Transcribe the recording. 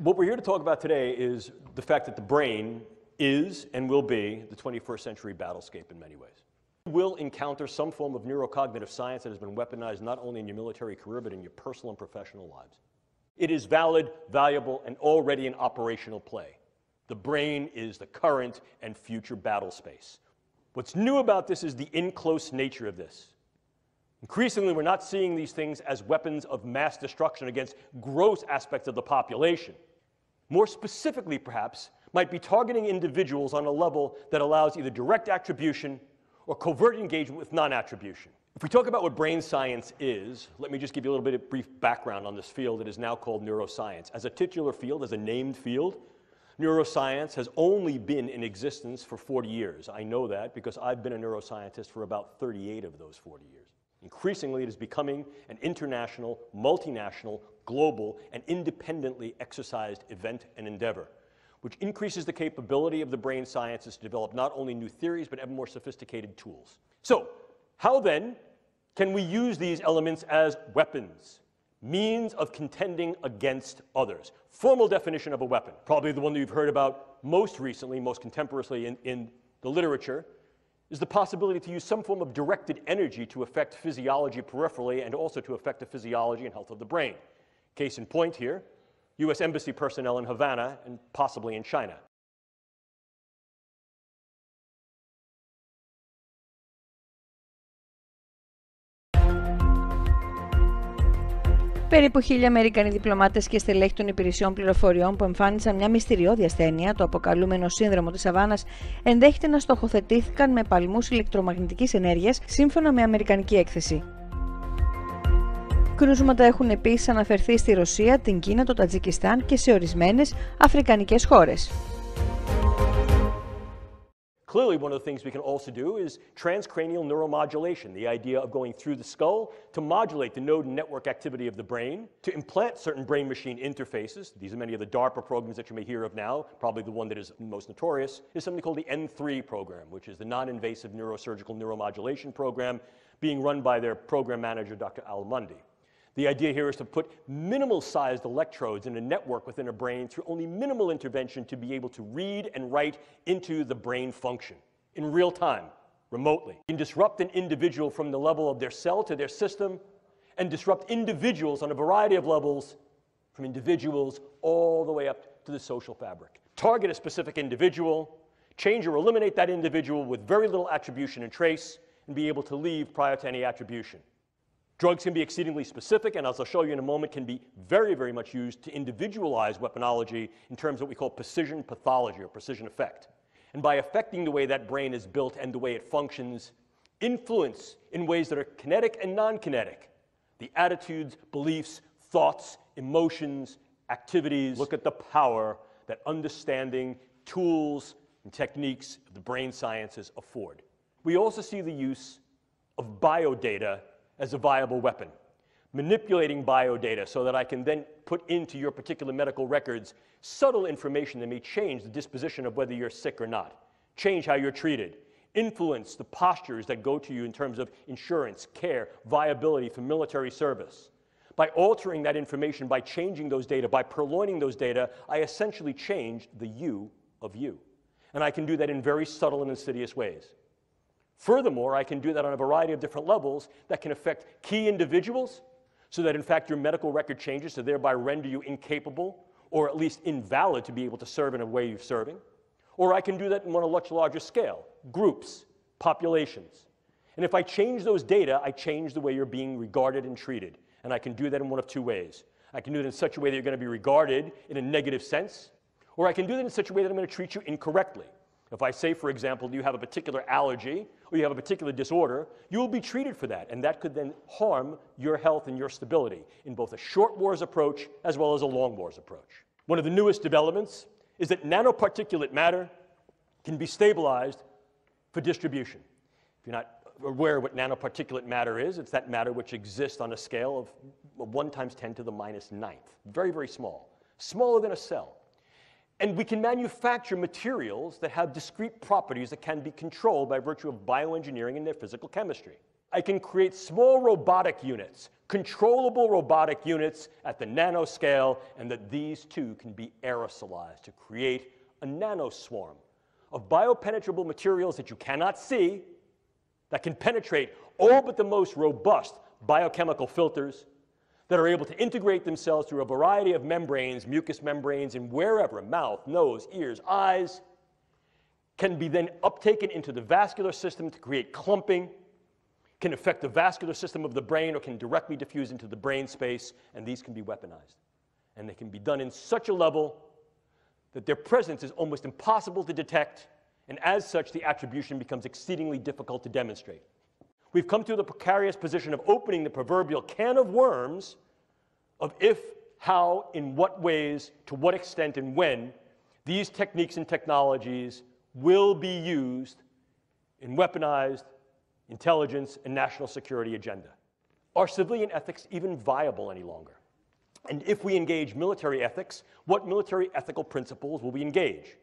What we're here to talk about today is the fact that the brain is and will be the 21st century battlescape in many ways. You will encounter some form of neurocognitive science that has been weaponized not only in your military career but in your personal and professional lives. It is valid, valuable, and already in operational play. The brain is the current and future battle space. What's new about this is the in-close nature of this. Increasingly, we're not seeing these things as weapons of mass destruction against gross aspects of the population. More specifically, perhaps, might be targeting individuals on a level that allows either direct attribution or covert engagement with non-attribution. If we talk about what brain science is, let me just give you a little bit of brief background on this field that is now called neuroscience. As a titular field, as a named field, neuroscience has only been in existence for 40 years. I know that because I've been a neuroscientist for about 38 of those 40 years. Increasingly, it is becoming an international, multinational, global, and independently exercised event and endeavor, which increases the capability of the brain sciences to develop not only new theories, but ever more sophisticated tools. So, how then can we use these elements as weapons, means of contending against others? Formal definition of a weapon, probably the one that you've heard about most recently, most contemporaneously in the literature, is the possibility to use some form of directed energy to affect physiology peripherally and also to affect the physiology and health of the brain. Case in point here, U.S. Embassy personnel in Havana and possibly in China. Περίπου 1.000 Αμερικανοί διπλωμάτες και στελέχη των υπηρεσιών πληροφοριών που εμφάνισαν μια μυστηριώδη ασθένεια, το αποκαλούμενο σύνδρομο της Αβάνας, ενδέχεται να στοχοθετήθηκαν με παλμούς ηλεκτρομαγνητικής ενέργειας, σύμφωνα με αμερικανική έκθεση. Κρούσματα έχουν επίσης αναφερθεί στη Ρωσία, την Κίνα, το Τατζικιστάν και σε ορισμένες αφρικανικές χώρες. Clearly, one of the things we can also do is transcranial neuromodulation, the idea of going through the skull to modulate the node and network activity of the brain, to implant certain brain-machine interfaces. These are many of the DARPA programs that you may hear of now. Probably the one that is most notorious is something called the N3 program, which is the non-invasive neurosurgical neuromodulation program being run by their program manager, Dr. Al Mundi. The idea here is to put minimal-sized electrodes in a network within a brain through only minimal intervention to be able to read and write into the brain function in real time, remotely. You can disrupt an individual from the level of their cell to their system and disrupt individuals on a variety of levels, from individuals all the way up to the social fabric. Target a specific individual, change or eliminate that individual with very little attribution and trace, and be able to leave prior to any attribution. Drugs can be exceedingly specific, and as I'll show you in a moment, can be very, very much used to individualize weaponology in terms of what we call precision pathology or precision effect. And by affecting the way that brain is built and the way it functions, influence in ways that are kinetic and non-kinetic. The attitudes, beliefs, thoughts, emotions, activities. Look at the power that understanding, tools, and techniques of the brain sciences afford. We also see the use of biodata as a viable weapon, manipulating biodata so that I can then put into your particular medical records subtle information that may change the disposition of whether you're sick or not, change how you're treated, influence the postures that go to you in terms of insurance, care, viability for military service. By altering that information, by changing those data, by purloining those data, I essentially change the you of you. And I can do that in very subtle and insidious ways. Furthermore, I can do that on a variety of different levels that can affect key individuals so that, in fact, your medical record changes to thereby render you incapable or at least invalid to be able to serve in a way you're serving. Or I can do that on a much larger scale, groups, populations. And if I change those data, I change the way you're being regarded and treated. And I can do that in one of two ways. I can do it in such a way that you're going to be regarded in a negative sense, or I can do that in such a way that I'm going to treat you incorrectly. If I say, for example, you have a particular allergy or you have a particular disorder, you will be treated for that, and that could then harm your health and your stability in both a short wars approach as well as a long wars approach. One of the newest developments is that nanoparticulate matter can be stabilized for distribution. If you're not aware of what nanoparticulate matter is, it's that matter which exists on a scale of 1 times 10 to the minus 9th. Very, very small. Smaller than a cell. And we can manufacture materials that have discrete properties that can be controlled by virtue of bioengineering and their physical chemistry. I can create small robotic units, controllable robotic units at the nanoscale, and that these too can be aerosolized to create a nanoswarm of biopenetrable materials that you cannot see, that can penetrate all but the most robust biochemical filters, that are able to integrate themselves through a variety of membranes, mucous membranes, and wherever, mouth, nose, ears, eyes, can be then uptaken into the vascular system to create clumping, can affect the vascular system of the brain, or can directly diffuse into the brain space, and these can be weaponized. And they can be done in such a level that their presence is almost impossible to detect, and as such, the attribution becomes exceedingly difficult to demonstrate. We've come to the precarious position of opening the proverbial can of worms of if, how, in what ways, to what extent, and when these techniques and technologies will be used in weaponized intelligence and national security agenda. Are civilian ethics even viable any longer? And if we engage military ethics, what military ethical principles will we engage?